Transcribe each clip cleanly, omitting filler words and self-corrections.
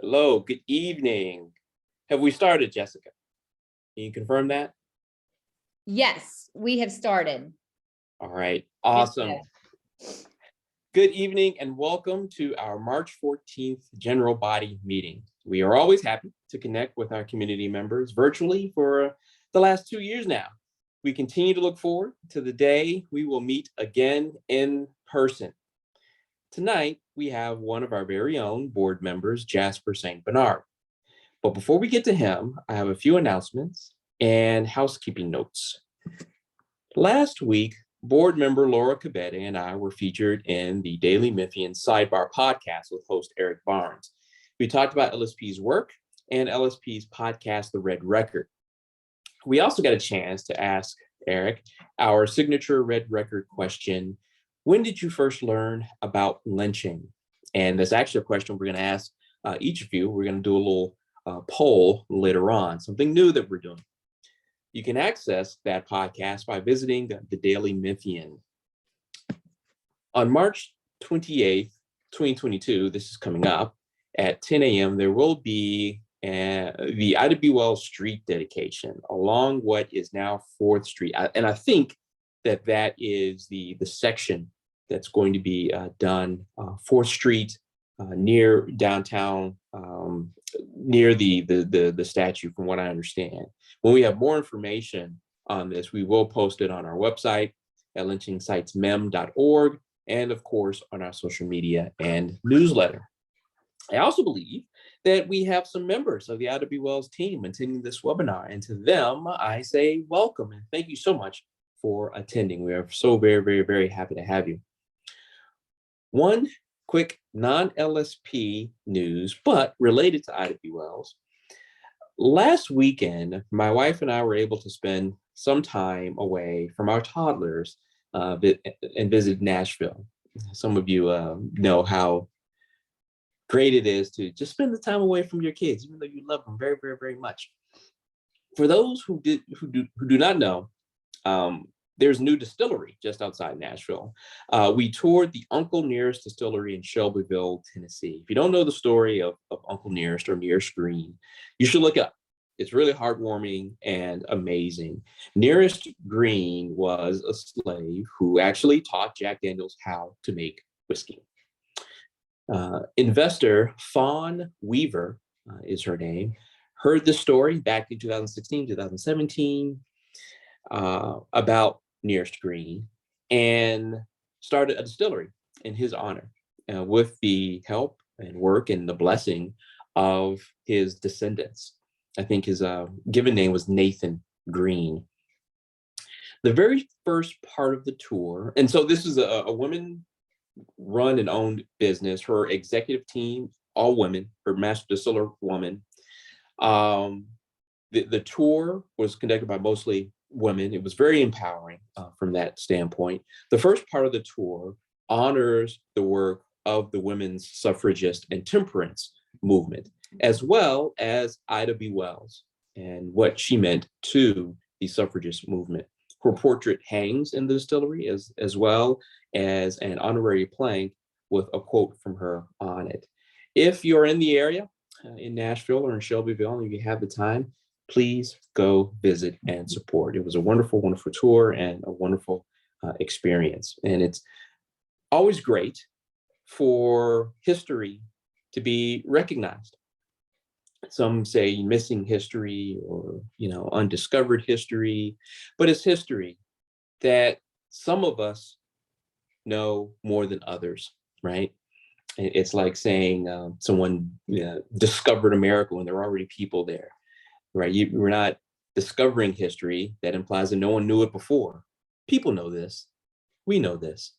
Hello, good evening. Have we started, Jessica? Can you confirm that? Yes, we have started. All right, awesome. Good evening and welcome to our March 14th General Body Meeting. We are always happy to connect with our community members virtually for the last 2 years now. We continue to look forward to the day we will meet again in person. Tonight, we have one of our very own board members, Jasper St. But before we get to him, I have a few announcements and housekeeping notes. Last week, board member Laura Cabete and I were featured in the Daily Memphian Sidebar podcast with host Eric Barnes. We talked about LSP's work and LSP's podcast, The Red Record. We also got a chance to ask Eric our signature Red Record question: when did you first learn about lynching? And that's actually a question we're going to ask each of you. We're going to do a little poll later on, something new that we're doing. You can access that podcast by visiting the Daily Memphian. On March 28th, 2022, this is coming up, at 10 a.m., there will be the Ida B. Wells Street dedication along what is now 4th Street. And I think that is the section that's going to be done 4th Street near downtown, near the statue, from what I understand. When we have more information on this, we will post it on our website at lynchingsitesmem.org and of course on our social media and newsletter. I also believe that we have some members of the Ida B. Wells team attending this webinar, and to them I say welcome and thank you so much for attending. We are so very, very, very happy to have you. One quick non-LSP news, but related to Ida B. Wells. Last weekend, my wife and I were able to spend some time away from our toddlers and visit Nashville. Some of you know how great it is to just spend the time away from your kids, even though you love them very, very, very much. For those who do not know, there's a new distillery just outside Nashville. We toured the Uncle Nearest Distillery in Shelbyville, Tennessee. If you don't know the story of Uncle Nearest or Nearest Green, you should look it up. It's really heartwarming and amazing. Nearest Green was a slave who actually taught Jack Daniels how to make whiskey. Investor Fawn Weaver is her name, heard this story back in 2016, 2017 about Nearest Green and started a distillery in his honor with the help and work and the blessing of his descendants. I think his given name was Nathan Green. The very first part of the tour, and so this is a woman run and owned business. Her executive team, all women, her master distiller woman. The tour was conducted by mostly women. It was very empowering from that standpoint. The first part of the tour honors the work of the women's suffragist and temperance movement, as well as Ida B. Wells and what she meant to the suffragist movement. Her portrait hangs in the distillery as well as an honorary plank with a quote from her on it. If you're in the area, in Nashville or in Shelbyville, and if you have the time, please go visit and support. It was a wonderful, wonderful tour and a wonderful experience. And it's always great for history to be recognized. Some say missing history or, undiscovered history, but it's history that some of us know more than others, right? It's like saying someone discovered America when there were already people there, right? We're not discovering history. That implies that no one knew it before. People know this. We know this.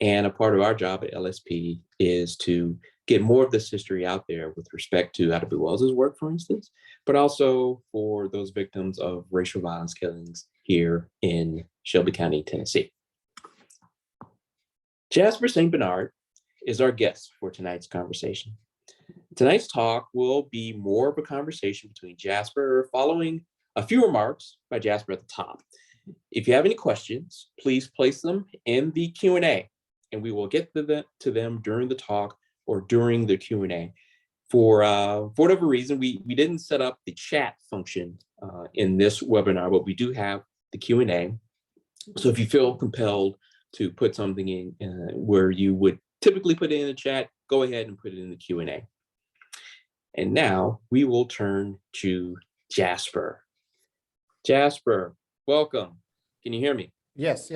And a part of our job at LSP is to get more of this history out there with respect to Ida B. Wells' work, for instance, but also for those victims of racial violence killings here in Shelby County, Tennessee. Jasper St. is our guest for tonight's conversation. Tonight's talk will be more of a conversation between Jasper, following a few remarks by Jasper at the top. If you have any questions, please place them in the Q&A, and we will get to them during the talk or during the Q&A. For whatever reason, we didn't set up the chat function in this webinar, but we do have the Q&A. So if you feel compelled to put something in where you would typically put it in the chat, go ahead and put it in the Q&A. And now we will turn to Jasper. Jasper, welcome. Can you hear me? Yes.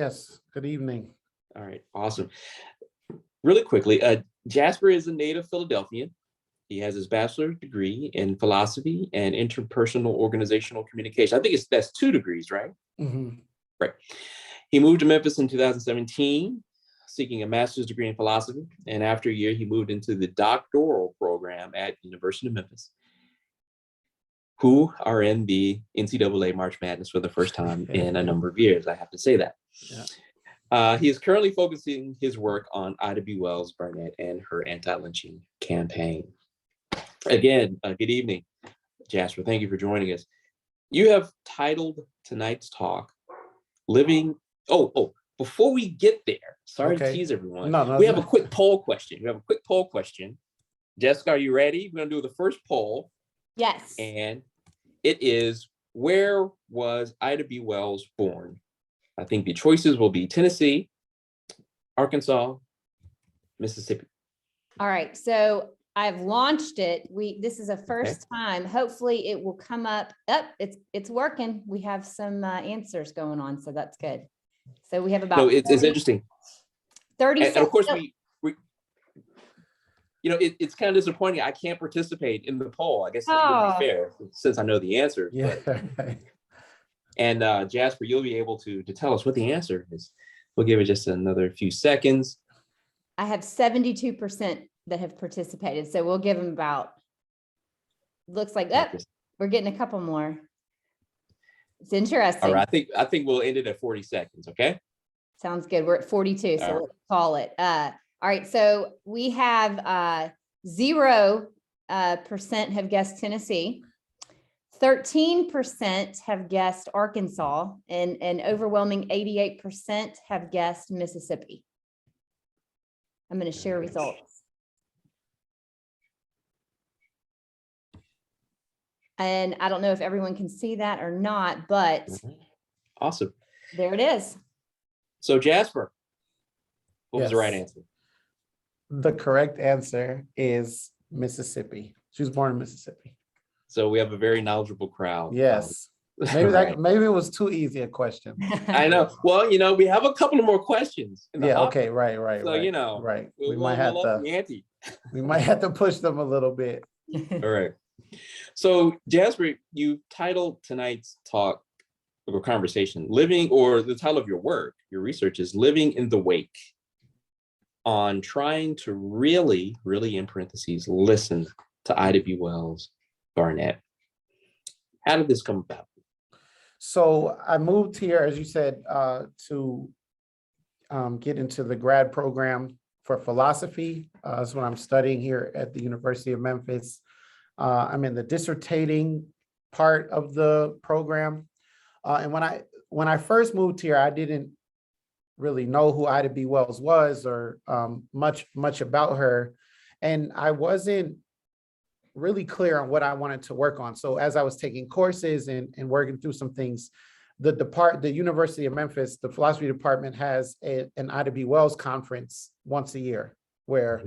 Good evening. All right, awesome. Really quickly, Jasper is a native Philadelphian. He has his bachelor's degree in philosophy and interpersonal organizational communication. I think that's 2 degrees, right? Mm-hmm. Right. He moved to Memphis in 2017, seeking a master's degree in philosophy. And after a year, he moved into the doctoral program at University of Memphis, who are in the NCAA March Madness for the first time in a number of years. I have to say that. Yeah. He is currently focusing his work on Ida B. Wells-Barnett and her anti-lynching campaign. Again, good evening, Jasper. Thank you for joining us. You have titled tonight's talk, Living. Before we get there, sorry to tease everyone. No, we have a quick poll question. Jessica, are you ready? We're going to do the first poll. Yes. And it is, where was Ida B. Wells born? I think the choices will be Tennessee, Arkansas, Mississippi. All right. So I've launched it. This is a first time. Hopefully it will come up. It's working. We have some answers going on, so that's good. So we have about. No, it's interesting. 30 and seconds. of course we it's kind of disappointing. I can't participate in the poll. I guess it would be fair since I know the answer. Yeah. And Jasper, you'll be able to tell us what the answer is. We'll give it just another few seconds. I have 72% that have participated. So we'll give them about, looks like we're getting a couple more. It's interesting. All right, I think we'll end it at 40 seconds, okay? Sounds good. We're at 42, so let's call it. All right, so we have 0% have guessed Tennessee. 13% have guessed Arkansas, and an overwhelming 88% have guessed Mississippi. I'm going to share results. And I don't know if everyone can see that or not, but awesome. There it is. So Jasper, what was the right answer? The correct answer is Mississippi. She was born in Mississippi. So we have a very knowledgeable crowd. Yes. Maybe it was too easy a question. I know. Well, we have a couple of more questions. Okay. Right. So, right. We might have to push them a little bit. All right. So Jasper, you titled tonight's talk or conversation, the title of your work, your research is Living in the Wake, on trying to really, in parentheses, listen to Ida B. Wells-Barnett. How did this come about? So I moved here, as you said, to get into the grad program for philosophy. That's what I'm studying here at the University of Memphis. I'm in the dissertating part of the program. And when I first moved here, I didn't really know who Ida B. Wells was or much about her. And I wasn't really clear on what I wanted to work on. So as I was taking courses and working through some things, the University of Memphis, the philosophy department has an Ida B. Wells conference once a year, where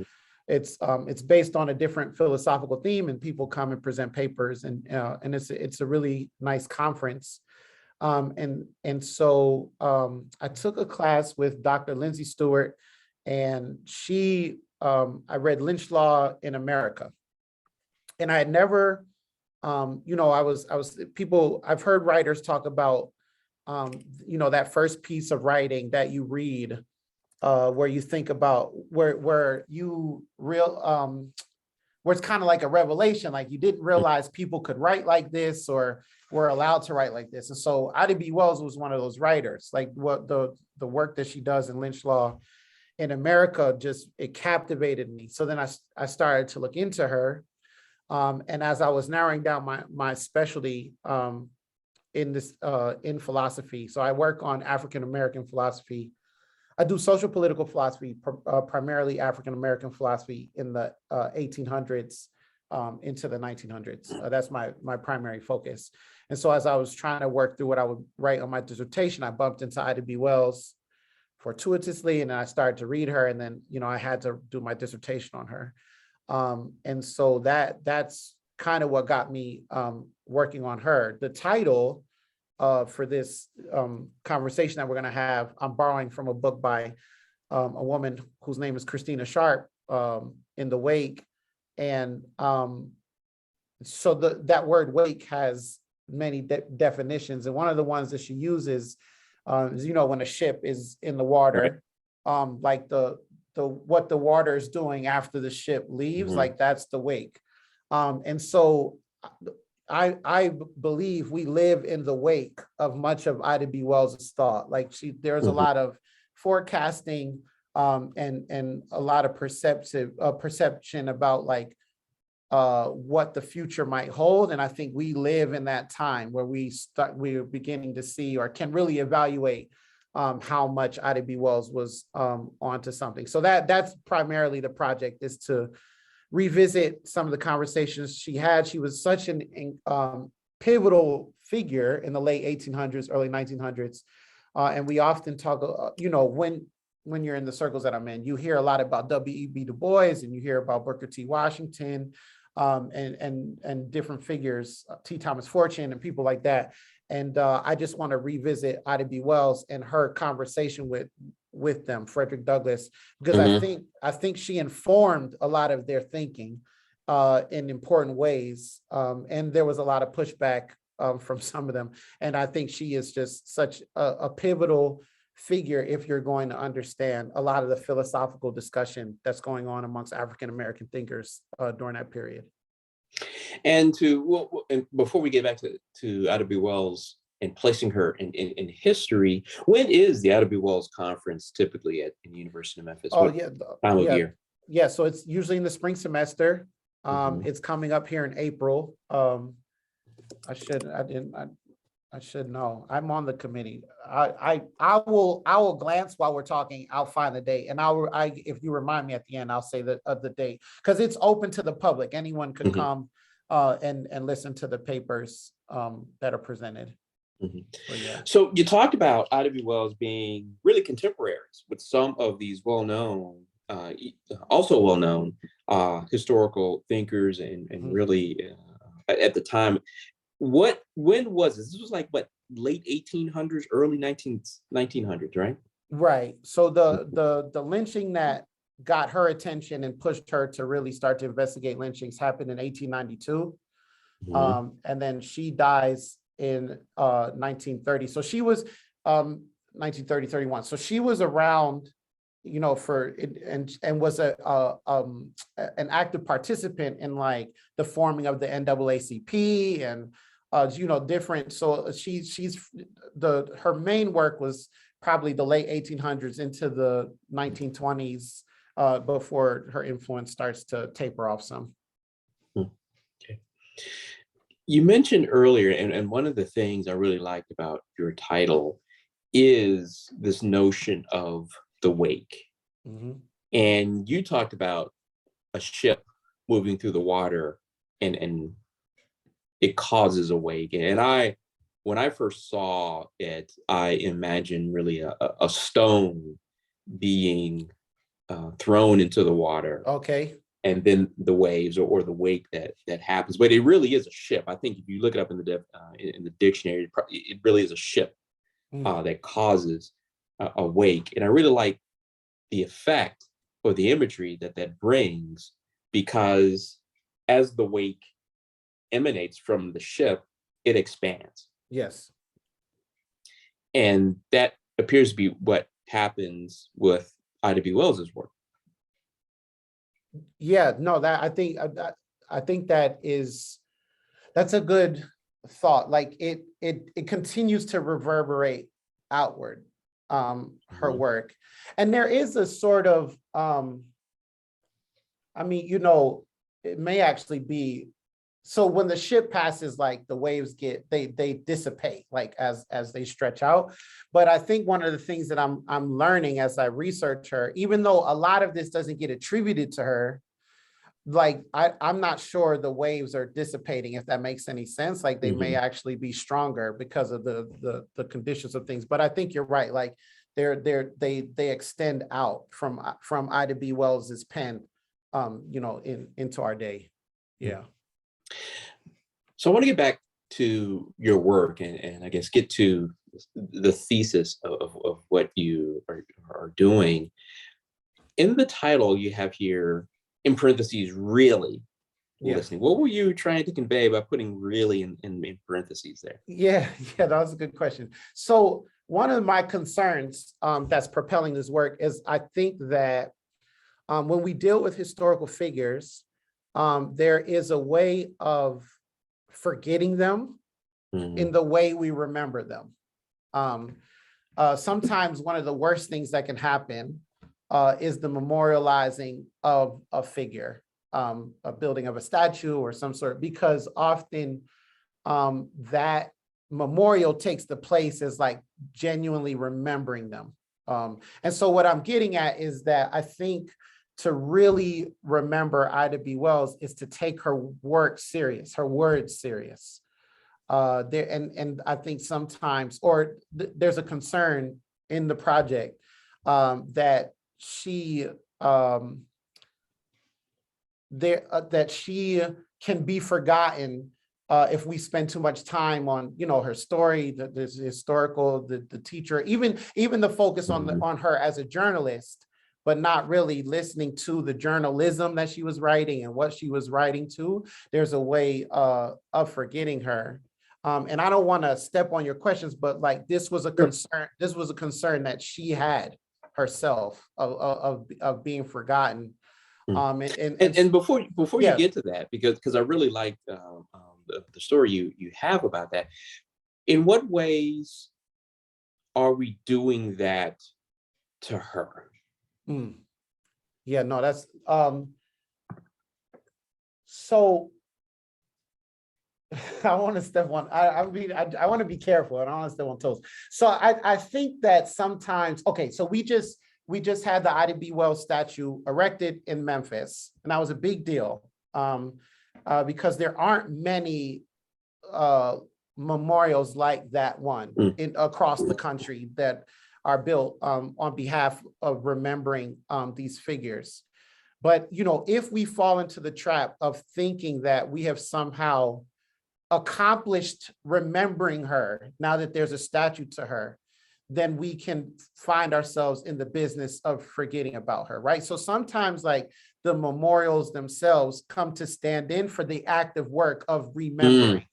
it's based on a different philosophical theme, and people come and present papers, and it's a really nice conference. So I took a class with Dr. Lindsay Stewart, and I read Lynch Law in America. And I had never, I've heard writers talk about, that first piece of writing that you read, where you think about where it's kind of like a revelation, like you didn't realize people could write like this or were allowed to write like this. And so Ida B. Wells was one of those writers, like what the work that she does in Lynch Law in America, it captivated me. So then I started to look into her. And as I was narrowing down my specialty in philosophy, so I work on African-American philosophy. I do social political philosophy, primarily African-American philosophy in the 1800s into the 1900s. That's my primary focus. And so as I was trying to work through what I would write on my dissertation, I bumped into Ida B. Wells fortuitously, and then I started to read her, and then, I had to do my dissertation on her. And so that's kind of what got me working on her. The title for this conversation that we're going to have, I'm borrowing from a book by a woman whose name is Christina Sharp, In the Wake. And so that word wake has many definitions. And one of the ones that she uses is, when a ship is in the water, like what the water is doing after the ship leaves, like that's the wake. And so I believe we live in the wake of much of Ida B. Wells' thought. Like there's a lot of forecasting and a lot of perception about like what the future might hold. And I think we live in that time where we're beginning to see or can really evaluate how much Ida B. Wells was onto something. So that's primarily the project, is to revisit some of the conversations she had. She was such an pivotal figure in the late 1800s, early 1900s. And we often talk, when you're in the circles that I'm in, you hear a lot about W.E.B. Du Bois, and you hear about Booker T. Washington, and different figures, T. Thomas Fortune and people like that. And I just want to revisit Ida B. Wells and her conversation with them, Frederick Douglass, because I think she informed a lot of their thinking in important ways. And there was a lot of pushback from some of them. And I think she is just such a pivotal figure if you're going to understand a lot of the philosophical discussion that's going on amongst African-American thinkers during that period. And before we get back to Ida B. Wells and placing her in history, when is the Ida B. Wells conference typically at the University of Memphis? Time of year? Yeah, so it's usually in the spring semester. It's coming up here in April. I should know. I'm on the committee. I will glance while we're talking. I'll find the date, and if you remind me at the end, I'll say the date, because it's open to the public. Anyone could come and listen to the papers that are presented. So you talked about Ida B. Wells being really contemporaries with some of these well-known, historical thinkers and really at the time. When was this? This was like what, late 1800s, early 1900s, right? Right. So the lynching that got her attention and pushed her to really start to investigate lynchings happened in 1892. And then she dies in 1930. So she was 1930, 31. So she was around, for and was an active participant in like the forming of the NAACP and different. So her main work was probably the late 1800s into the 1920s before her influence starts to taper off some. Okay. You mentioned earlier, and one of the things I really liked about your title is this notion of the wake. And you talked about a ship moving through the water and it causes a wake. And when I first saw it, I imagined really a stone being thrown into the water. Okay. And then the waves or the wake that happens. But it really is a ship. I think if you look it up in the dictionary, it really is a ship that causes a wake. And I really like the effect or the imagery that brings, because as the wake emanates from the ship, it expands. Yes. And that appears to be what happens with Ida B. Wells's work. Yeah, no, that I think that's a good thought. Like it continues to reverberate outward, her work. And there is a sort of it may actually be, so when the ship passes, like the waves they dissipate, like as they stretch out. But I think one of the things that I'm learning as I research her, even though a lot of this doesn't get attributed to her, like, I'm not sure the waves are dissipating, if that makes any sense. Like they may actually be stronger because of the conditions of things. But I think you're right. Like they extend out from Ida B. Wells's pen, you know, into our day. Yeah. So I want to get back to your work and I guess get to the thesis of what you are doing. In the title you have here, in parentheses, really listening. What were you trying to convey by putting really in parentheses there? Yeah, that was a good question. So one of my concerns that's propelling this work is I think that when we deal with historical figures, there is a way of forgetting them in the way we remember them. Sometimes one of the worst things that can happen is the memorializing of a figure, a building of a statue or some sort, because often that memorial takes the place as like genuinely remembering them. And so what I'm getting at is that I think to really remember Ida B. Wells is to take her work serious, her words serious. And I think sometimes, there's a concern in the project that she that she can be forgotten if we spend too much time on, you know, her story, the historical, the teacher, even the focus on her as a journalist, but not really listening to the journalism that she was writing and what she was writing to. There's a way of forgetting her. And I don't want to step on your questions, but like this was a concern. This was a concern that she had herself of being forgotten. And before you get to that, because I really like the story you have about that. In what ways are we doing that to her? Yeah, no, that's so I want to step on, I want to be careful and I want to step on toes. So I think that sometimes, okay, so we just had the Ida B. Wells statue erected in Memphis, and that was a big deal because there aren't many memorials like that one across the country that are built on behalf of remembering these figures. But, you know, if we fall into the trap of thinking that we have somehow accomplished remembering her now that there's a statue to her, then we can find ourselves in the business of forgetting about her, right? So sometimes like the memorials themselves come to stand in for the active work of remembering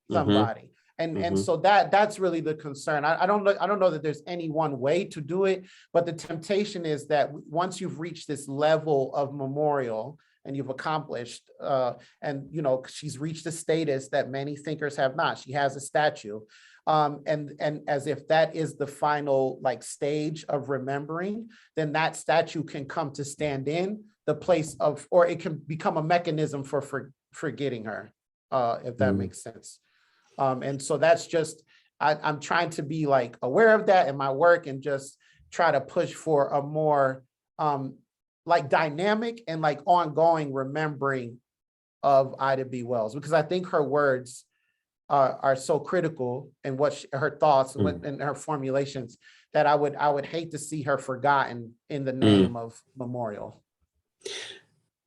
somebody. And so that's really the concern. I don't know that there's any one way to do it, but the temptation is that once you've reached this level of memorial and you've accomplished, and you know, she's reached a status that many thinkers have not. She has a statue. And as if that is the final like stage of remembering, then that statue can come to stand in the place of, or it can become a mechanism for forgetting her, if that makes sense. And so that's just, I'm trying to be like aware of that in my work and just try to push for a more like dynamic and like ongoing remembering of Ida B. Wells, because I think her words are so critical in what her thoughts and her formulations that I would hate to see her forgotten in the name of memorial.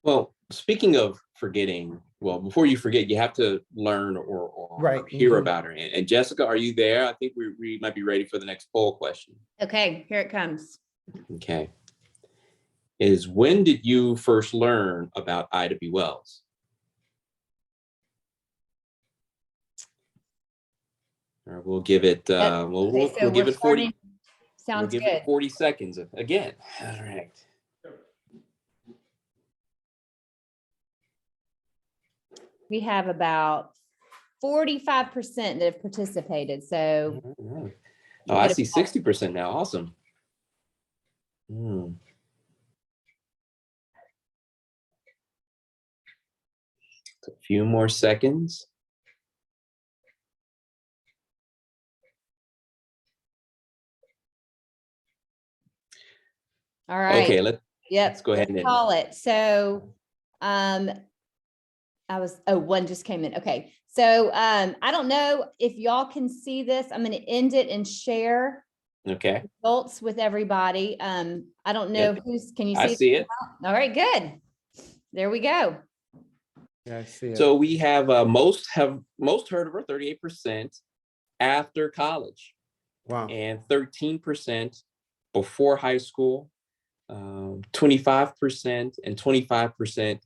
Well, speaking of forgetting, well, before you forget, you have to learn or hear about her. And Jessica, are you there? I think we might be ready for the next poll question. Okay, here it comes. Okay. Is when did you first learn about Ida B. Wells? Or we'll give it we'll give it 40. Sounds we'll give good. it 40 seconds again. All right. We have about 45% that have participated. So oh, I see 60% now. Awesome. A few more seconds. all right. Okay, let's go ahead and call it. So One just came in. Okay. So I don't know if y'all can see this. I'm going to end it and share Okay, results with everybody. I don't know can you see? I see it. All right, good. There we go. Yeah, I see it. So we have most heard of her, 38% after college, Wow. and 13% before high school, 25% and 25%.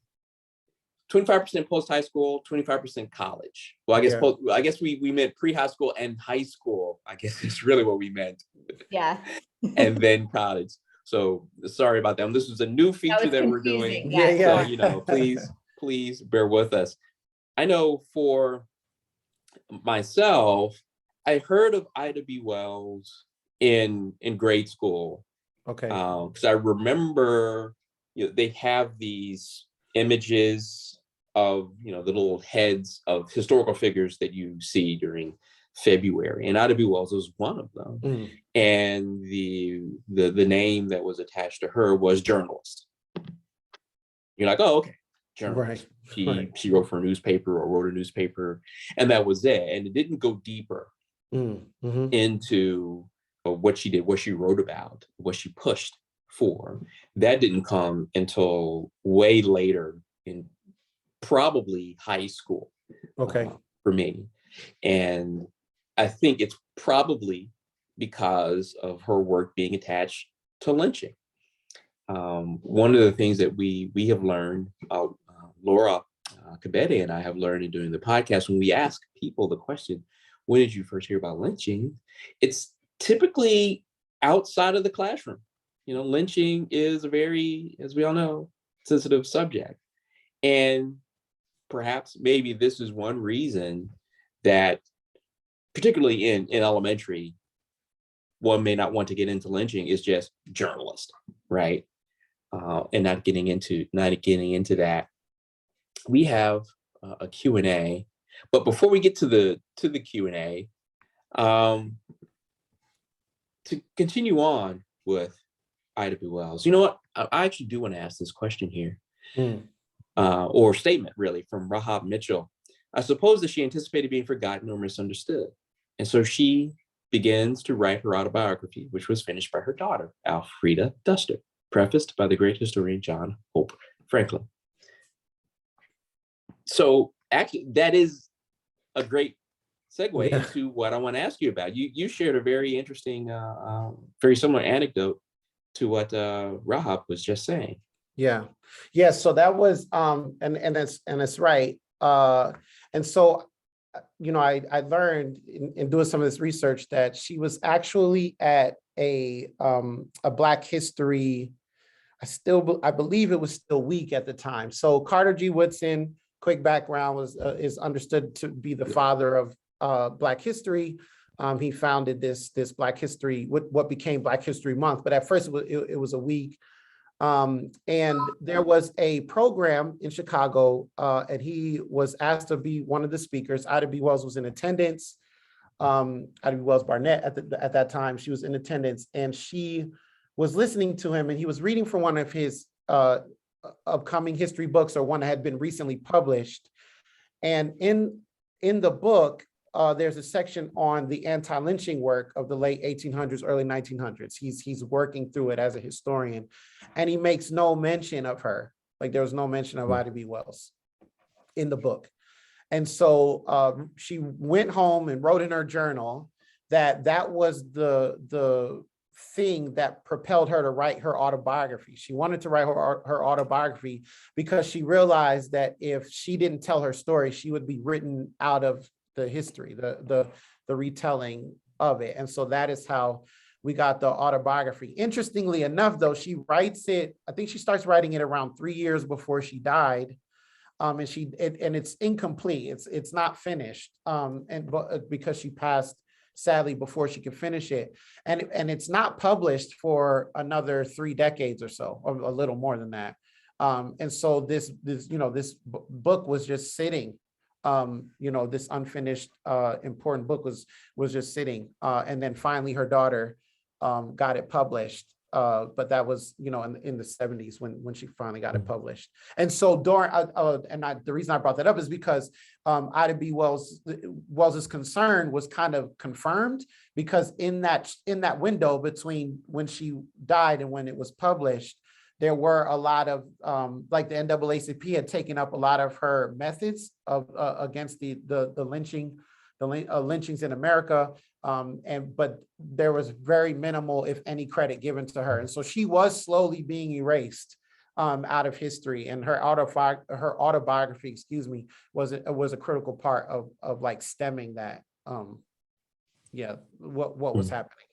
25% post high school, 25% college. Well, I guess I guess we meant pre-high school and high school. I guess is really what we meant. Yeah. And then college. So sorry about that. This was a new feature that we're doing. Yeah. So please bear with us. I know for myself, I heard of Ida B. Wells in grade school. Okay. Because I remember, they have these images of, the little heads of historical figures that you see during February, and Ida B. Wells was one of them. Mm. And the name that was attached to her was journalist. You're like, oh, okay, journalist. Right. She wrote for a newspaper or wrote a newspaper, and that was it. And it didn't go deeper into what she did, what she wrote about, what she pushed for. That didn't come until way later, in probably high school. Okay. For me. And I think it's probably because of her work being attached to lynching. One of the things that we have learned, Laura Cabede and I have learned in doing the podcast, when we ask people the question, when did you first hear about lynching? It's typically outside of the classroom. Lynching is a very, as we all know, sensitive subject. And perhaps maybe this is one reason that, particularly in elementary, one may not want to get into lynching, is just journalist, right? And not getting into that. We have a Q&A, but before we get to the Q&A, to continue on with Ida B. Wells, you know what? I actually do want to ask this question here, or statement really, from Rahab Mitchell. I suppose that she anticipated being forgotten or misunderstood, and so she begins to write her autobiography, which was finished by her daughter, Alfreda Duster, prefaced by the great historian John Hope Franklin. So actually, that is a great segue into what I want to ask you about. You shared a very interesting, very similar anecdote to what Rahab was just saying. Yeah. So that was, and that's right. And so, I learned in doing some of this research that she was actually at a Black History. I believe it was still week at the time. So Carter G. Woodson, quick background, is understood to be the father of Black history. He founded this Black History, what became Black History Month, but at first it was a week. And there was a program in Chicago, and he was asked to be one of the speakers. Ida B. Wells was in attendance. Ida B. Wells-Barnett at that time, she was in attendance, and she was listening to him, and he was reading from one of his upcoming history books, or one that had been recently published. And in the book, there's a section on the anti-lynching work of the late 1800s, early 1900s. He's working through it as a historian, and he makes no mention of her. Like, there was no mention of Ida B. Wells in the book. And so she went home and wrote in her journal that was the thing that propelled her to write her autobiography. She wanted to write her autobiography because she realized that if she didn't tell her story, she would be written out of the history, the retelling of it. And so that is how we got the autobiography. Interestingly enough, though, she writes it, I think she starts writing it around 3 years before she died. And it's incomplete. It's not finished. Because she passed, sadly, before she could finish it. And it's not published for another 3 decades or so, or a little more than that. And so this book was just sitting. This unfinished, important book was just sitting. And then finally her daughter got it published. but that was, in the 70s when she finally got it published. And so during, the reason I brought that up is because Ida B. Wells's concern was kind of confirmed, because in that window between when she died and when it was published, there were a lot of, like the NAACP had taken up a lot of her methods of against the lynchings in America. But there was very minimal, if any, credit given to her. And so she was slowly being erased out of history. And her autobiography, was a critical part of like stemming that, what was happening.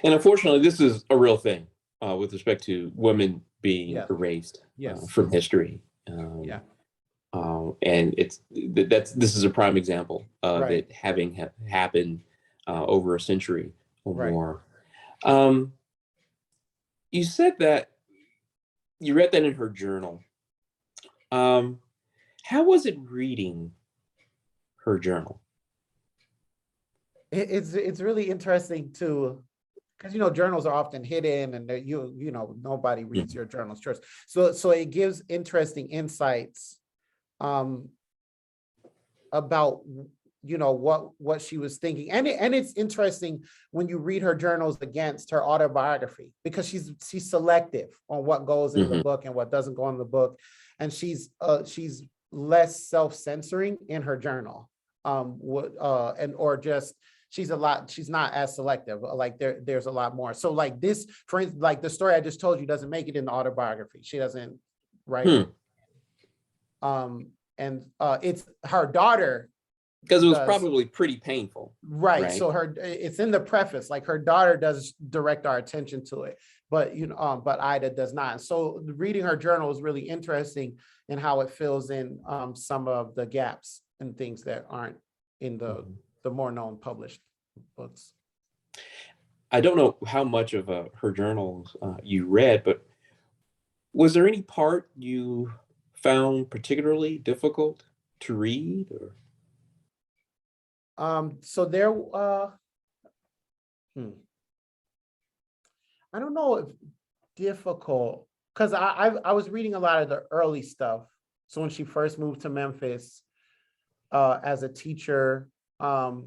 And unfortunately, this is a real thing with respect to women being erased from history. And this is a prime example of it having happened over a century or more. You said that you read that in her journal. How was it reading her journal? It's really interesting too, because journals are often hidden, and nobody reads your journals first. So it gives interesting insights about what she was thinking, and it's interesting when you read her journals against her autobiography, because she's selective on what goes in the book and what doesn't go in the book, and she's less self-censoring in her journal, she's not as selective. Like there's a lot more. So like this, for instance, like the story I just told you doesn't make it in the autobiography. She doesn't write it. It's her daughter. Because it was probably pretty painful. Right. So it's in the preface, like her daughter does direct our attention to it, but but Ida does not. So reading her journal is really interesting in how it fills in some of the gaps and things that aren't in the more known published books. I don't know how much of her journals you read, but was there any part you found particularly difficult to read? Or? So there, I don't know if difficult, because I was reading a lot of the early stuff. So when she first moved to Memphis as a teacher, it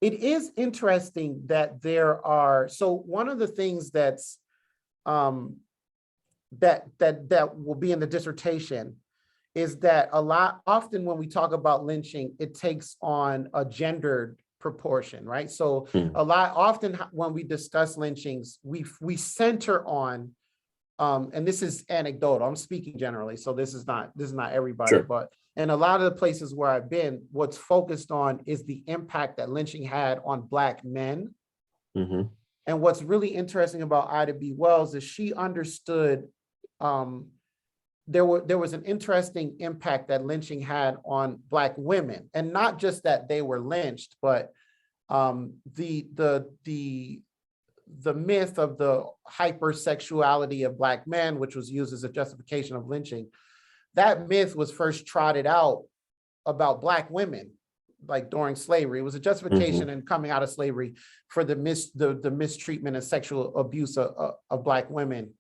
is interesting that there are, so one of the things that's that will be in the dissertation is that often when we talk about lynching, it takes on a gendered proportion, right? So often when we discuss lynchings, we center on, and this is anecdotal, I'm speaking generally, so this is not everybody, but in a lot of the places where I've been, what's focused on is the impact that lynching had on Black men. And what's really interesting about Ida B. Wells is she understood there was an interesting impact that lynching had on Black women, and not just that they were lynched, but the myth of the hypersexuality of Black men, which was used as a justification of lynching. That myth was first trotted out about Black women, like during slavery. It was a justification in coming out of slavery for the mistreatment and sexual abuse of Black women.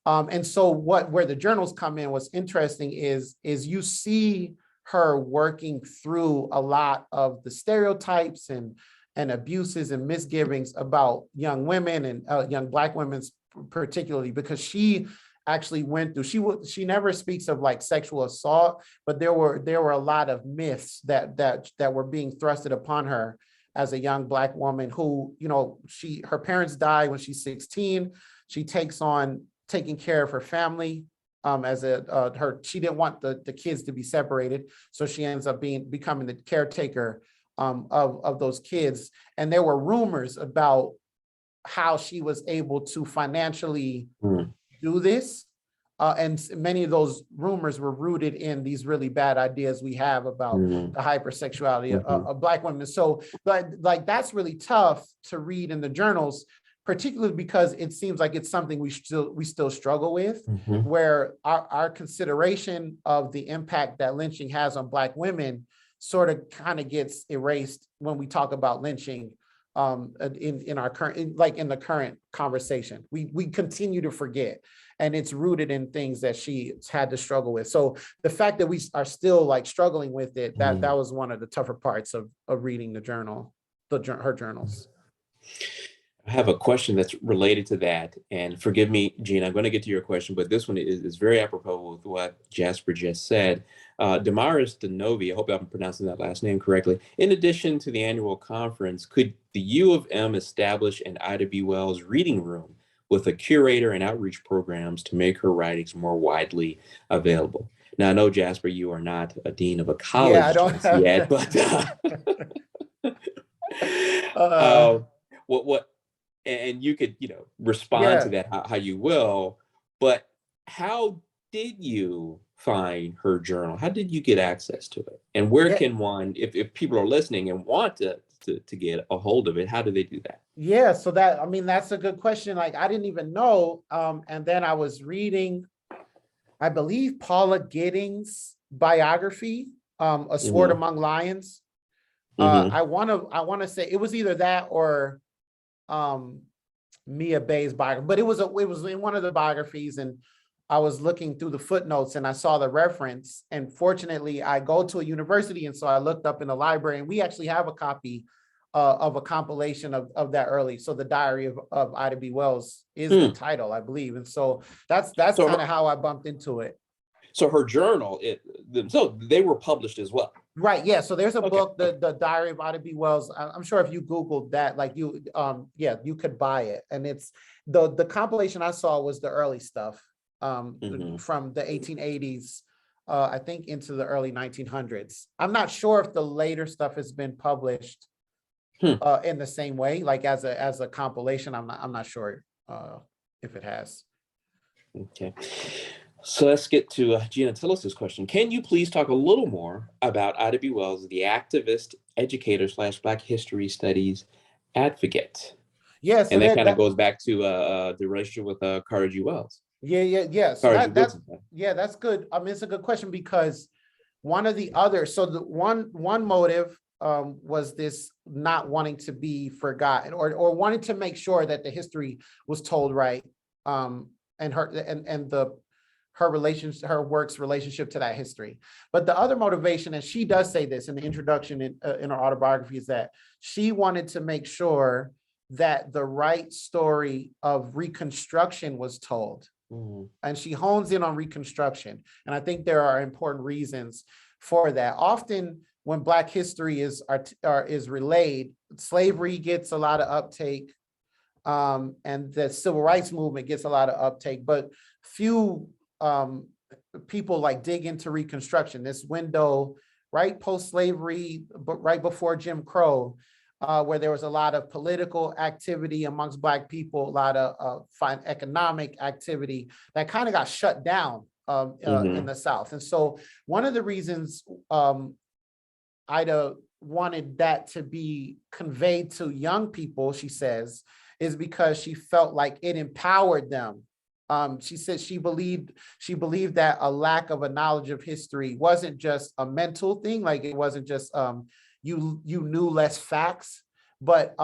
And so where the journals come in, what's interesting is you see her working through a lot of the stereotypes and abuses and misgivings about young women and young Black women particularly, because she actually went through, she never speaks of like sexual assault, but there were a lot of myths that were being thrusted upon her as a young Black woman who, her parents died when she's 16. She takes on taking care of her family she didn't want the kids to be separated. So she ends up becoming the caretaker of those kids. And there were rumors about how she was able to financially do this. And many of those rumors were rooted in these really bad ideas we have about the hypersexuality of Black women. So like that's really tough to read in the journals, particularly because it seems like it's something we still struggle with, where our consideration of the impact that lynching has on Black women sort of kind of gets erased when we talk about lynching in our current, like in the current conversation. We continue to forget, and it's rooted in things that she had to struggle with. So the fact that we are still like struggling with it, that was one of the tougher parts of reading the journal, her journals. I have a question that's related to that, and forgive me, Gina, I'm going to get to your question, but this one is very apropos with what Jasper just said. Damaris Denovi, I hope I'm pronouncing that last name correctly. In addition to the annual conference, could the U of M establish an Ida B. Wells reading room with a curator and outreach programs to make her writings more widely available? Now, I know, Jasper, you are not a dean of a college Yeah, I don't just have yet, that. but what and you could, respond to Yeah. that how you will, but how did you find her journal? How did you get access to it? And where Yeah. can one, if people are listening and want to get a hold of it, how do they do that? Yeah, so that's a good question. Like, I didn't even know. And then I was reading, I believe, Paula Giddings' biography, A Sword Mhm. Among Lions. Mhm. I want to say it was either that or Mia Bay's biography, but it was in one of the biographies, and I was looking through the footnotes and I saw the reference. And fortunately, I go to a university, and so I looked up in the library, and we actually have a copy of a compilation of that early. So the Diary of Ida B. Wells is the title, I believe, and so that's So kind of how I bumped into it. So her journal, so they were published as well. Right. Yeah. So there's a Okay. book, the Diary of Ida B. Wells. I'm sure if you Googled that, like you could buy it. And it's the compilation I saw was the early stuff from the 1880s, I think into the early 1900s. I'm not sure if the later stuff has been published in the same way, like as a compilation. I'm not sure if it has. Okay. So let's get to Gina Tillis's question. Can you please talk a little more about Ida B. Wells, the activist, educator / Black history studies advocate? Yeah, so and that kind of goes back to the relationship with Carter G. Wells. Yeah. So that's good. I mean, it's a good question, because one of the other, so the one motive was this not wanting to be forgotten, or wanting to make sure that the history was told right, and her work's relationship to that history. But the other motivation, and she does say this in the introduction in her autobiography, is that she wanted to make sure that the right story of Reconstruction was told. And she hones in on Reconstruction. And I think there are important reasons for that. Often when Black history is relayed, slavery gets a lot of uptake, and the civil rights movement gets a lot of uptake, but few people like dig into Reconstruction, this window right post-slavery, but right before Jim Crow, where there was a lot of political activity amongst Black people, a lot of economic activity that kind of got shut down in the South. And so one of the reasons Ida wanted that to be conveyed to young people, she says, is because she felt like it empowered them. She said she believed that a lack of a knowledge of history wasn't just a mental thing, like it wasn't just you knew less facts, but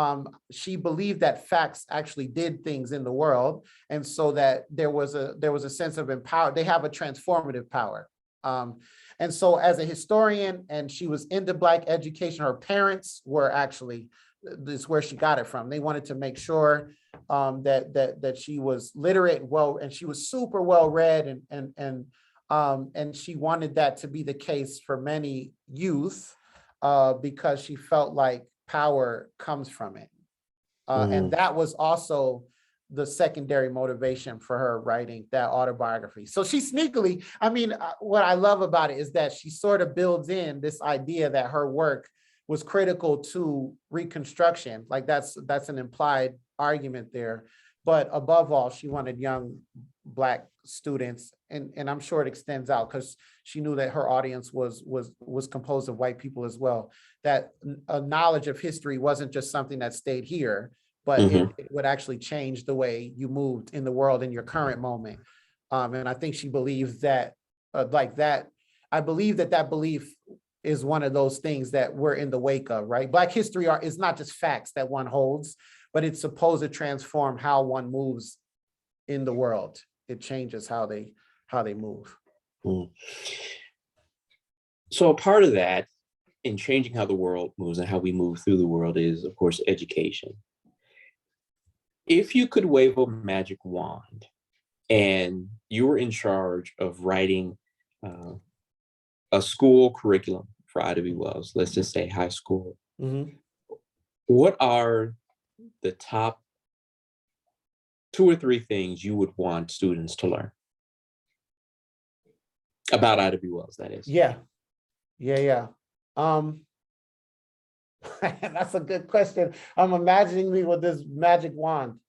she believed that facts actually did things in the world, and so that there was a sense of empower. They have a transformative power. And so as a historian, and she was into Black education, her parents were actually, this is where she got it from. They wanted to make sure that she was literate, and she was super well read, and she wanted that to be the case for many youth, because she felt like power comes from it. And that was also the secondary motivation for her writing that autobiography. So she sneakily, I mean, what I love about it is that she sort of builds in this idea that her work was critical to Reconstruction. Like that's an implied argument there. But above all, she wanted young Black students, and I'm sure it extends out because she knew that her audience was composed of white people as well, that a knowledge of history wasn't just something that stayed here, but it would actually change the way you moved in the world in your current moment. And I think she believed that, I believe that belief is one of those things that we're in the wake of, right? Black history is not just facts that one holds, but it's supposed to transform how one moves in the world. It changes how they move. Mm. So a part of that in changing how the world moves and how we move through the world is, of course, education. If you could wave a magic wand and you were in charge of writing a school curriculum for Ida B. Wells, let's just say high school, what are the top 2 or 3 things you would want students to learn about Ida B. Wells, that is? Yeah. That's a good question. I'm imagining me with this magic wand.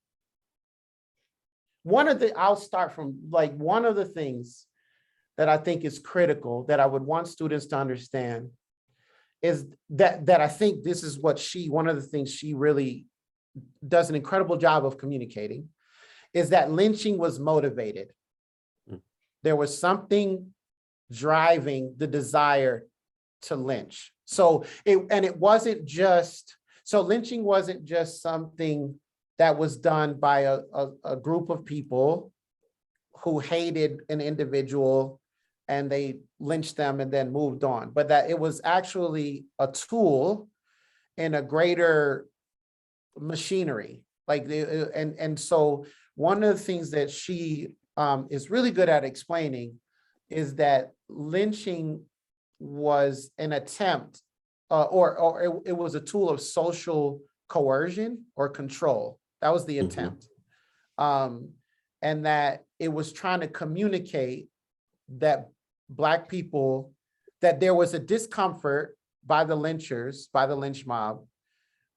I'll start from like one of the things that I think is critical that I would want students to understand is that I think this is what one of the things she really does an incredible job of communicating is that lynching was motivated. There was something driving the desire to lynch. Lynching wasn't just something that was done by a group of people who hated an individual and they lynched them and then moved on, but that it was actually a tool in a greater machinery. So one of the things that she is really good at explaining is that lynching was an attempt or it was a tool of social coercion or control. That was the attempt. And that it was trying to communicate that Black people, that there was a discomfort by the lynchers, by the lynch mob,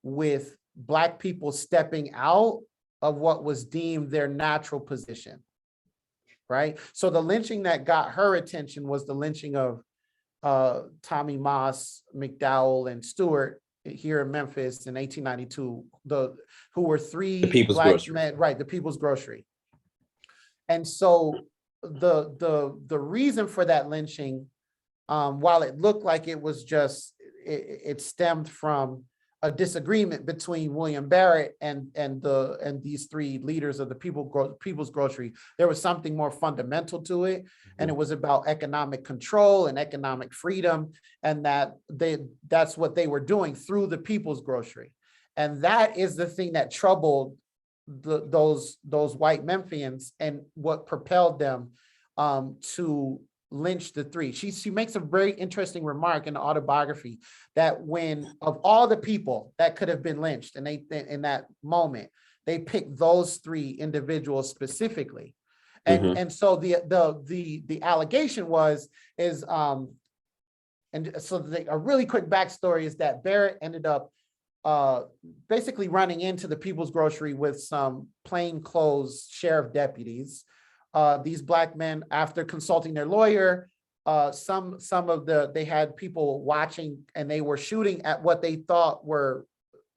with Black people stepping out of what was deemed their natural position, right? So the lynching that got her attention was the lynching of Tommy Moss, McDowell, and Stewart here in Memphis in 1892, who were 3 Black men, right, the People's Grocery. And so the reason for that lynching, while it looked like it was just, it stemmed from a disagreement between William Barrett and these 3 leaders of the People's Grocery, there was something more fundamental to it. And it was about economic control and economic freedom, and that's what they were doing through the People's Grocery. And that is the thing that troubled those white Memphians and what propelled them to lynch the 3. She makes a very interesting remark in the autobiography that when of all the people that could have been lynched and they in that moment, they picked those 3 individuals specifically. And so the allegation a really quick backstory is that Barrett ended up basically running into the People's Grocery with some plainclothes sheriff deputies. These Black men, after consulting their lawyer, they had people watching and they were shooting at what they thought were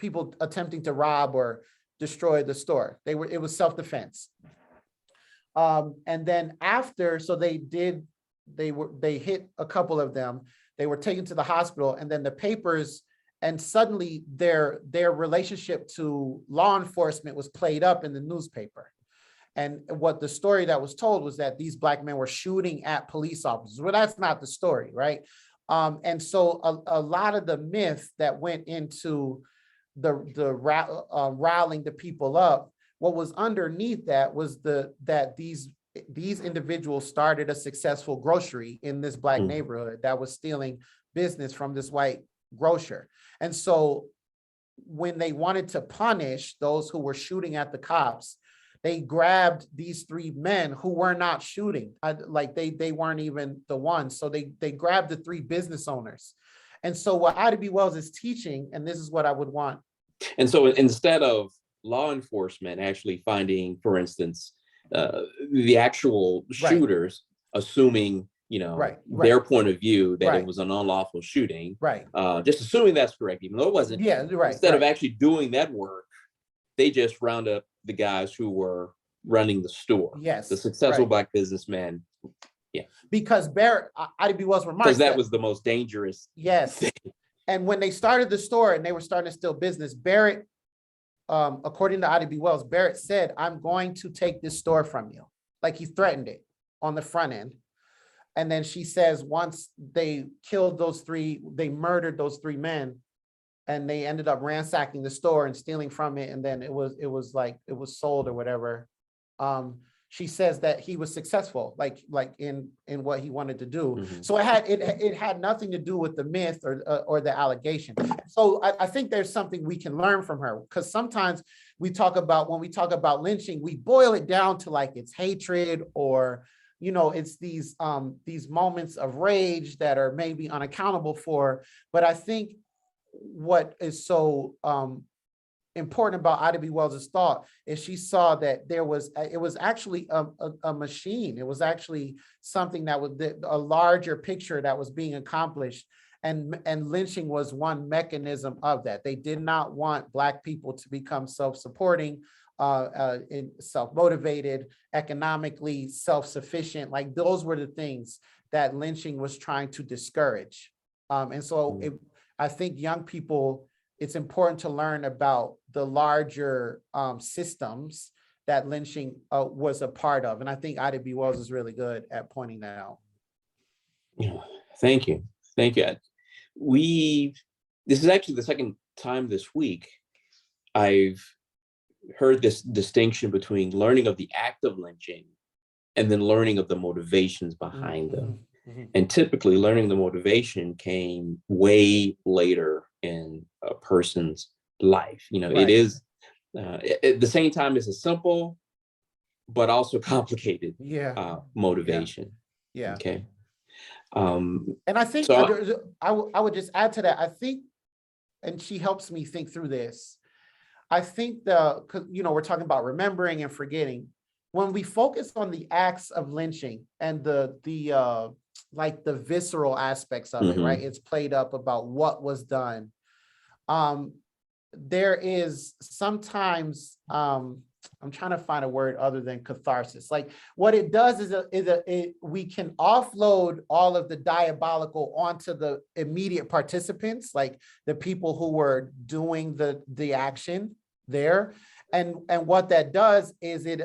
people attempting to rob or destroy the store. It was self-defense. And then after, so they hit a couple of them. They were taken to the hospital, and then the papers, and suddenly their relationship to law enforcement was played up in the newspaper. And what the story that was told was that these Black men were shooting at police officers. Well, that's not the story, right? And so a lot of the myth that went into riling the people up, what was underneath that was that these individuals started a successful grocery in this Black neighborhood that was stealing business from this white grocer. And so when they wanted to punish those who were shooting at the cops, they grabbed these 3 men who were not shooting, they weren't even the ones. So they grabbed the 3 business owners. And so what Ida B. Wells is teaching, and this is what I would want. And so instead of law enforcement actually finding, for instance, the actual shooters, assuming, their point of view that it was an unlawful shooting, just assuming that's correct, even though it wasn't. Instead of actually doing that work, they just round up the guys who were running the store. Yes. The successful Black businessmen, Yeah. Because Barrett, Ida B. Wells remarks Because that was the most dangerous. yes. And when they started the store and they were starting to steal business, Barrett, according to Ida B. Wells, Barrett said, "I'm going to take this store from you." Like he threatened it on the front end. And then she says, once they killed those three, they murdered those three men, and they ended up ransacking the store and stealing from it. And then it was sold or whatever. She says that he was successful, like in what he wanted to do. Mhm. So it had nothing to do with the myth or the allegation. So I think there's something we can learn from her, because sometimes when we talk about lynching, we boil it down to like it's hatred, or it's these moments of rage that are maybe unaccountable for. But I think what is so important about Ida B. Wells's thought is she saw that it was actually a machine. It was actually something that was a larger picture that was being accomplished. And lynching was one mechanism of that. They did not want Black people to become self-supporting, self-motivated, economically self-sufficient. Like those were the things that lynching was trying to discourage. And so I think young people, it's important to learn about the larger systems that lynching was a part of. And I think Ida B. Wells is really good at pointing that out. Thank you. Thank you. This is actually the second time this week I've heard this distinction between learning of the act of lynching and then learning of the motivations behind them. Mm-hmm. And typically learning the motivation came way later in a person's life. Right. It is at the same time, it's a simple, but also complicated motivation. Yeah. Okay. And I think I would just add to that. I think, and she helps me think through this. I think we're talking about remembering and forgetting. When we focus on the acts of lynching and the visceral aspects of it, right? It's played up about what was done. There is sometimes, I'm trying to find a word other than catharsis. Like what it does is we can offload all of the diabolical onto the immediate participants, like the people who were doing the action there. And what that does is it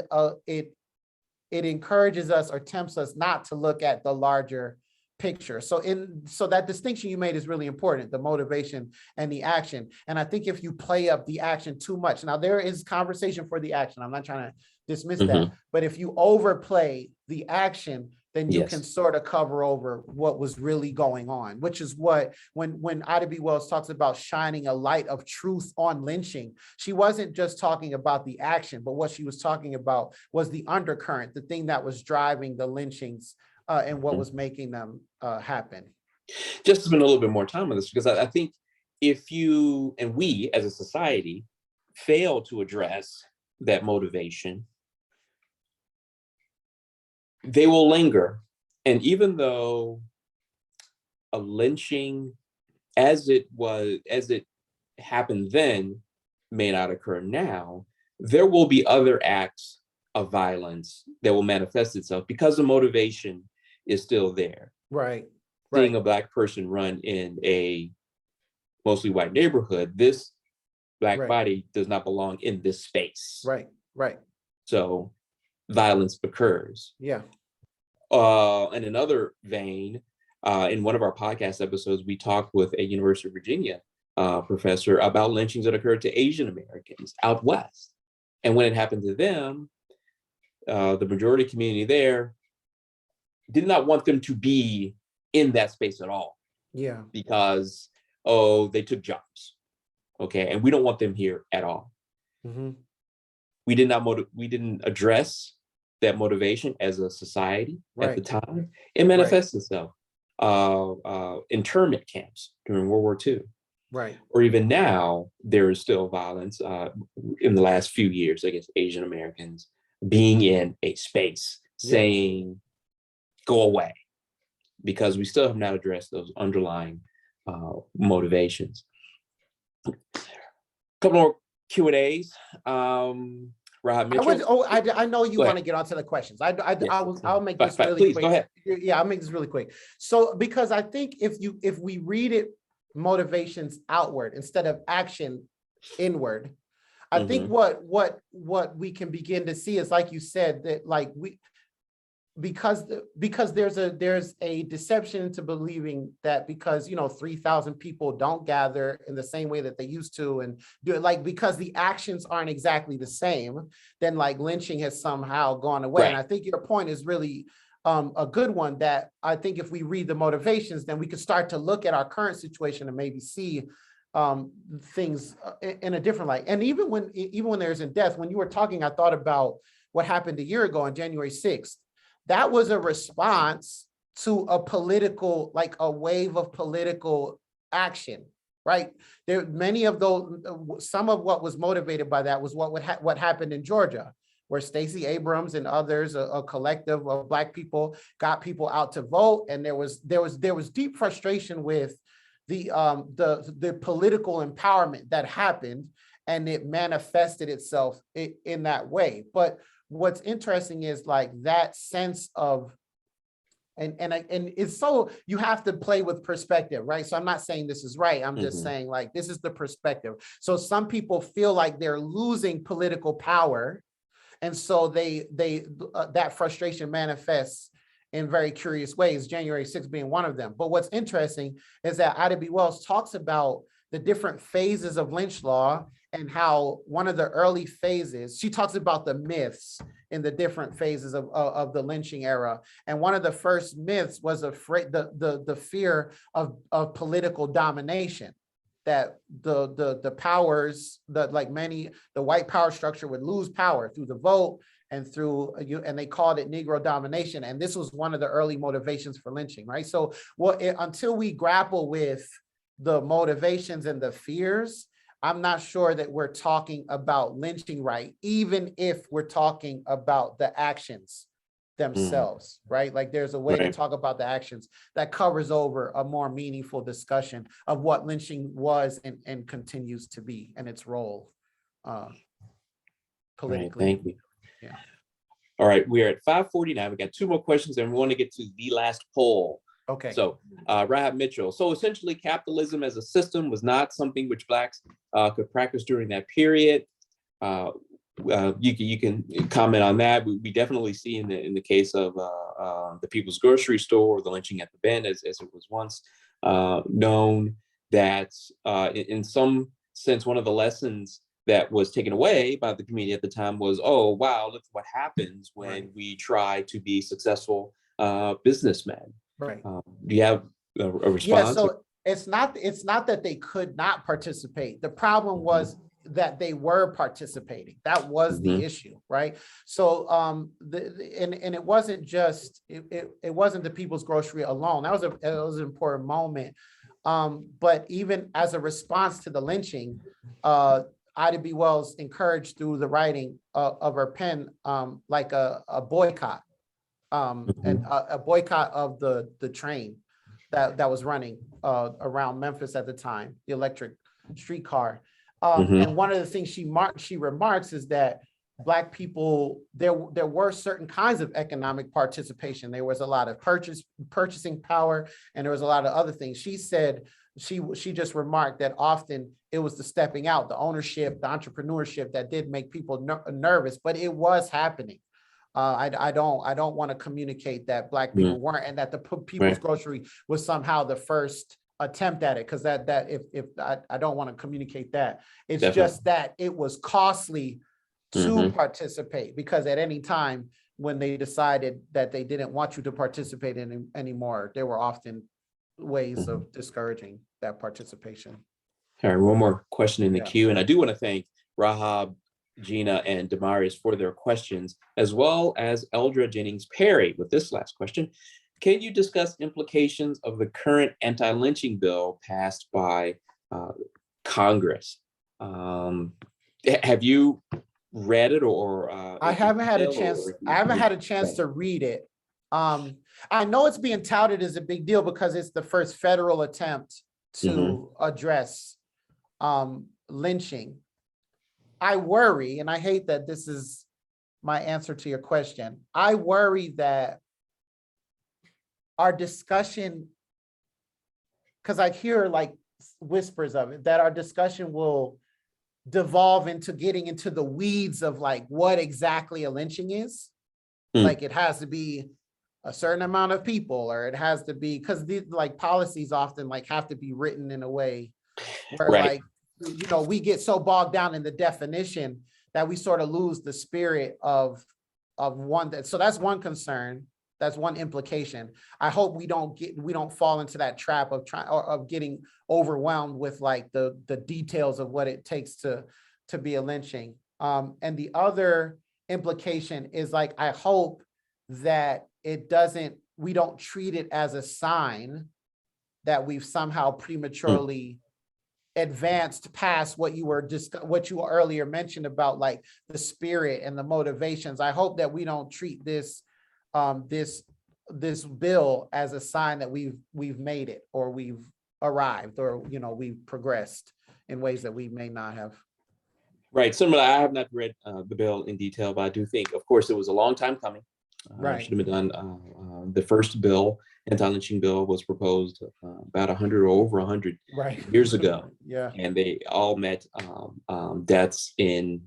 encourages us or tempts us not to look at the larger picture. So that distinction you made is really important, the motivation and the action. And I think if you play up the action too much, now there is conversation for the action, I'm not trying to dismiss that, but if you overplay the action, then you can sort of cover over what was really going on, which is what, when Ida B. Wells talks about shining a light of truth on lynching, she wasn't just talking about the action, but what she was talking about was the undercurrent, the thing that was driving the lynchings and what was making them happen. Just to spend a little bit more time on this, because I think if you and we as a society fail to address that motivation, they will linger. And even though a lynching as it happened then may not occur now, there will be other acts of violence that will manifest itself because the motivation is still there. Right. Seeing a Black person run in a mostly white neighborhood, this Black body does not belong in this space. Right. So violence occurs. Yeah. In another vein, in one of our podcast episodes, we talked with a University of Virginia professor about lynchings that occurred to Asian Americans out west. And when it happened to them, the majority community there did not want them to be in that space at all. Yeah. Because, they took jobs. Okay. And we don't want them here at all. Mm-hmm. We didn't address that motivation as a society at the time. It manifests itself. Internment camps during World War II. Right. Or even now, there is still violence in the last few years against Asian Americans being in a space saying, go away, because we still have not addressed those underlying motivations. A couple more Q&As. Rahab I would, Mitchell. I know you Go want ahead. to get onto the questions. I'll make But this really please quick. go ahead. Yeah, I'll make this really quick. So, because I think if we read it motivations outward instead of action inward, I think what we can begin to see is, like you said, that like because there's a deception into believing that because 3,000 people don't gather in the same way that they used to and do it, like because the actions aren't exactly the same, then like lynching has somehow gone away. And I think your point is really a good one, that I think if we read the motivations, then we could start to look at our current situation and maybe see things in a different light. And even when there's in death, when you were talking, I thought about what happened a year ago on January 6th. That was a response to a political, like a wave of political action, right? There, many of those, some of what was motivated by that was what happened in Georgia, where Stacey Abrams and others, a collective of Black people, got people out to vote, and there was deep frustration with the political empowerment that happened, and it manifested itself in that way. But what's interesting is like that sense of, and it's so, you have to play with perspective, right? So I'm not saying this is right. I'm just saying like, this is the perspective. So some people feel like they're losing political power. And so that frustration manifests in very curious ways, January 6th being one of them. But what's interesting is that Ida B. Wells talks about the different phases of lynch law, and how one of the early phases, she talks about the myths in the different phases of the lynching era. And one of the first myths was the fear of political domination, that the powers, the white power structure would lose power through the vote and and they called it Negro domination. And this was one of the early motivations for lynching, right? So until we grapple with the motivations and the fears, I'm not sure that we're talking about lynching right, even if we're talking about the actions themselves, right? Like there's a way to talk about the actions that covers over a more meaningful discussion of what lynching was and continues to be, and its role politically. Thank you. Yeah. All right, we are at 5:49. We got two more questions, and we want to get to the last poll. Okay. So, Rahab Mitchell. So essentially, capitalism as a system was not something which Blacks could practice during that period. You can comment on that. We definitely see in the case of the People's Grocery Store, or the lynching at the Bend, as it was once known, that in some sense, one of the lessons that was taken away by the community at the time was, oh, wow, look what happens when we try to be successful businessmen. Right. Do you have a response? Yeah, so it's not that they could not participate. The problem was that they were participating. That was the issue, right? So and it wasn't just it wasn't the People's Grocery alone. That was an important moment. But even as a response to the lynching, Ida B. Wells encouraged through the writing of her pen, like a boycott. And a boycott of the train that was running around Memphis at the time, the electric streetcar. And one of the things she remarks is that Black people, there were certain kinds of economic participation. There was a lot of purchasing power, and there was a lot of other things. She said, she just remarked that often it was the stepping out, the ownership, the entrepreneurship that did make people nervous, but it was happening. I don't want to communicate that Black people weren't, and that the People's Grocery was somehow the first attempt at it, because that if I don't want to communicate that. It's just that it was costly to participate, because at any time when they decided that they didn't want you to participate in anymore, there were often ways of discouraging that participation. All right, one more question in the queue, and I do want to thank Rahab, Gina, and Damaris for their questions, as well as Eldra Jennings Perry with this last question. Can you discuss implications of the current anti-lynching bill passed by Congress? Have you read it, or I haven't had a chance. I haven't had a chance to read it. I know it's being touted as a big deal because it's the first federal attempt to address lynching. I worry, and I hate that this is my answer to your question. I worry that our discussion, because I hear like whispers of it, that our discussion will devolve into getting into the weeds of like what exactly a lynching is. Like it has to be a certain amount of people, or it has to be, because these like policies often like have to be written in a way where like, you know, we get so bogged down in the definition that we sort of lose the spirit of one. That, so that's one concern. That's one implication. I hope we don't fall into that trap of of getting overwhelmed with like the details of what it takes to be a lynching. And the other implication is like, I hope that we don't treat it as a sign that we've somehow prematurely advanced past what you earlier mentioned about like the spirit and the motivations. I hope that we don't treat this bill as a sign that we've made it, or we've arrived, or, you know, we've progressed in ways that we may not have. Right. Similar, I have not read the bill in detail, but I do think, of course, it was a long time coming. Right. Should have been done. The first bill, anti-lynching bill, was proposed about 100 or over 100 years ago. Yeah. And they all met deaths in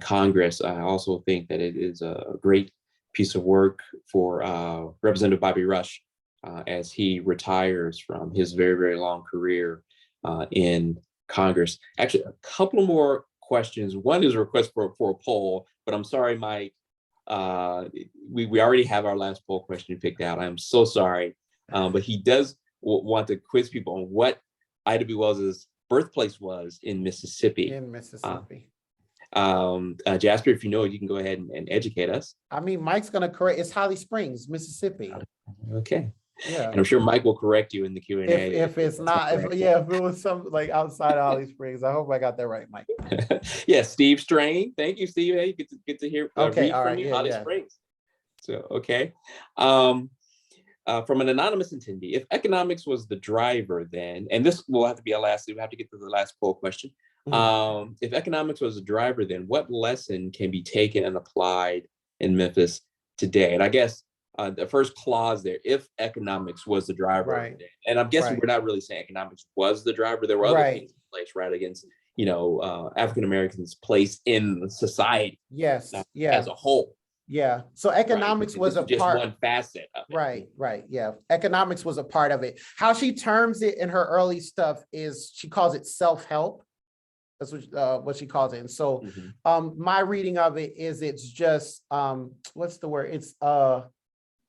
Congress. I also think that it is a great piece of work for Representative Bobby Rush as he retires from his very, very long career in Congress. Actually, a couple more questions. One is a request for a poll, but I'm sorry, Mike. We already have our last poll question picked out. I'm so sorry. But he does want to quiz people on what Ida B. Wells's birthplace was in Mississippi. Jasper, if you know it, you can go ahead and educate us. I mean, Mike's going to correct. It's Holly Springs, Mississippi. Okay. Yeah. And I'm sure Mike will correct you in the Q&A. If it's not, if it was some like outside of Holly Springs, I hope I got that right, Mike. Yeah, Steve Strain. Thank you, Steve. Hey, you get to hear okay, read all from right, you, yeah, Holly yeah. Springs. So, okay. From an anonymous attendee, if economics was the driver then, and this will have to be our last, we have to get to the last poll question. If economics was a driver, then what lesson can be taken and applied in Memphis today? And I guess the first clause there, if economics was the driver, and I'm guessing we're not really saying economics was the driver. There were other things in place, right, against, you know, African Americans' place in society. Yes, as a whole. Yeah. So economics was a just part. one facet of it. Right. Yeah. Economics was a part of it. How she terms it in her early stuff is she calls it self-help. That's what she calls it. And so my reading of it is it's just what's the word? It's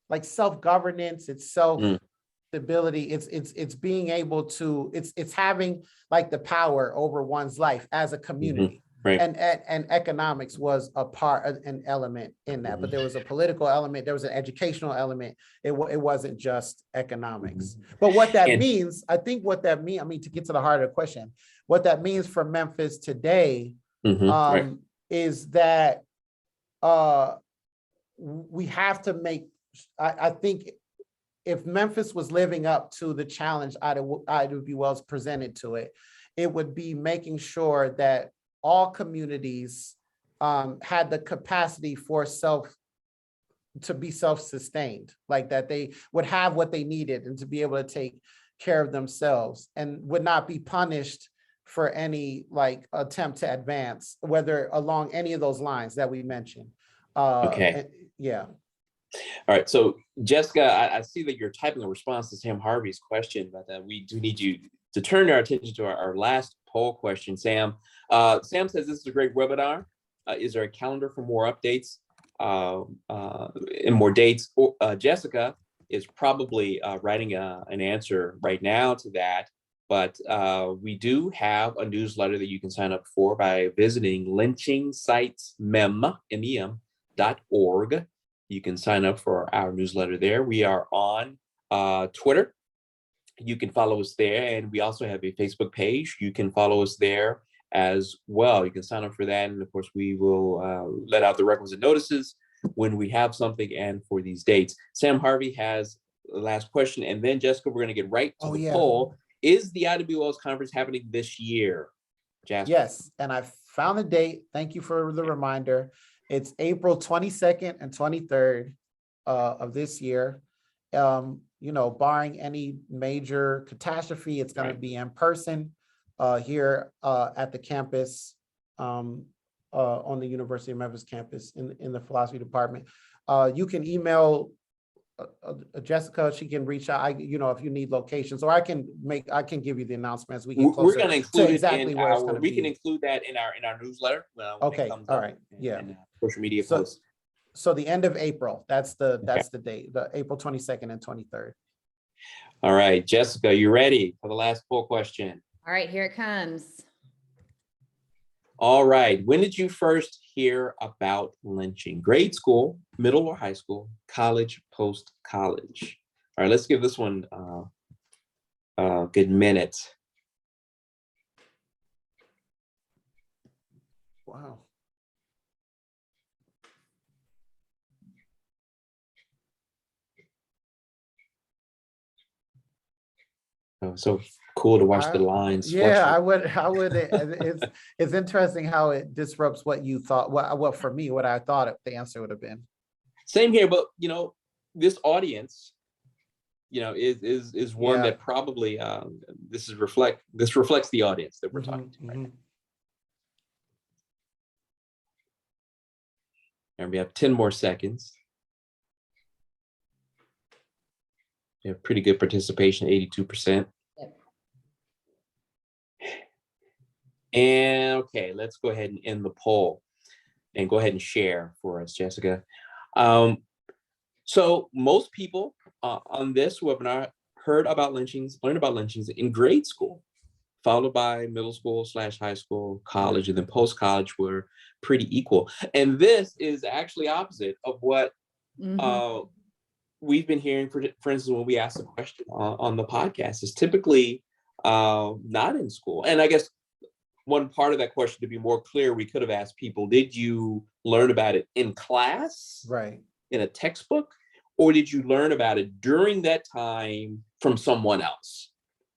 like self-governance, it's self-stability, it's being able to, it's having like the power over one's life as a community. And economics was a part, an element in that, but there was a political element, there was an educational element. It wasn't just economics. But what that means, I think what that means, I mean, to get to the heart of the question, what that means for Memphis today is that we have to make, I think if Memphis was living up to the challenge Ida B. Wells presented to it, it would be making sure that all communities had the capacity for to be self-sustained, like that they would have what they needed and to be able to take care of themselves and would not be punished for any like attempt to advance, whether along any of those lines that we mentioned. Yeah. All right. So Jessica, I see that you're typing a response to Sam Harvey's question, but we do need you to turn our attention to our last poll question. Sam says this is a great webinar. Is there a calendar for more updates and more dates? Jessica is probably writing an answer right now to that, but we do have a newsletter that you can sign up for by visiting lynchingsitesmem.org. You can sign up for our newsletter there. We are on Twitter. You can follow us there. And we also have a Facebook page. You can follow us there as well. You can sign up for that. And of course, we will let out the requisite notices when we have something and for these dates. Sam Harvey has the last question. And then Jessica, we're going to get right to the poll. Is the Ida B. Wells Conference happening this year, Jasper? Yes. And I found the date. Thank you for the reminder. It's April 22nd and 23rd of this year. Barring any major catastrophe, it's going to be in person here at the campus, on the University of Memphis campus in the philosophy department. You can email Jessica. She can reach out. If you need locations, or I can give you the announcements. We can We're going to include exactly it in where it's our. going to We be. can include that in our newsletter. When Okay. it comes All up right. in- Yeah. in, social media So- posts. So the end of April. That's the date. The April 22nd and 23rd. All right, Jessica, you ready for the last poll question? All right, here it comes. All right. When did you first hear about lynching? Grade school, middle or high school, college, post-college? All right, let's give this one a good minute. Wow. Oh, so cool to watch the lines. Yeah, I fluctuate. would. It's interesting how it disrupts what you thought. What for me, what I thought the answer would have been. Same here, but this audience, is one Yeah. that probably this reflects the audience that we're talking to. Right? And we have 10 more seconds. We have pretty good participation, 82%. Yep. And okay, let's go ahead and end the poll and go ahead and share for us, Jessica. So most people on this webinar learned about lynchings in grade school, followed by middle school / high school, college, and then post-college were pretty equal. And this is actually opposite of what we've been hearing, for instance, when we ask the question on the podcast. Is typically not in school. And I guess one part of that question, to be more clear, we could have asked people, did you learn about it in class, Right, in a textbook, or did you learn about it during that time from someone else?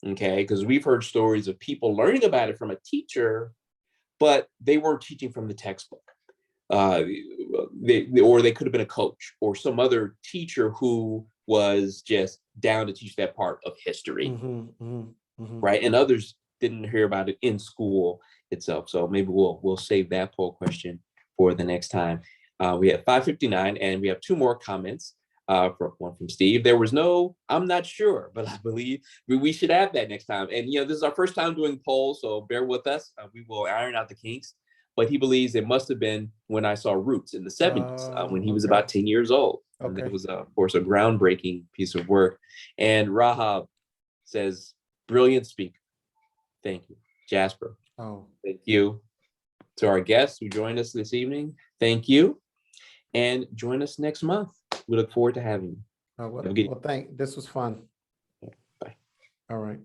Okay, because we've heard stories of people learning about it from a teacher, but they weren't teaching from the textbook. They could have been a coach or some other teacher who was just down to teach that part of history, right? And others didn't hear about it in school itself. So maybe we'll save that poll question for the next time. We have 5:59, and we have two more comments. One from Steve. There was no, I'm not sure, but I believe we should add that next time. And this is our first time doing polls, so bear with us. We will iron out the kinks. But he believes it must have been when I saw Roots in the 70s, when he was about 10 years old. And it was, of course, a groundbreaking piece of work. And Rahab says, brilliant speaker. Thank you. Jasper. Thank you. To our guests who joined us this evening, thank you. And join us next month. We look forward to having you. this was fun. Bye. All right.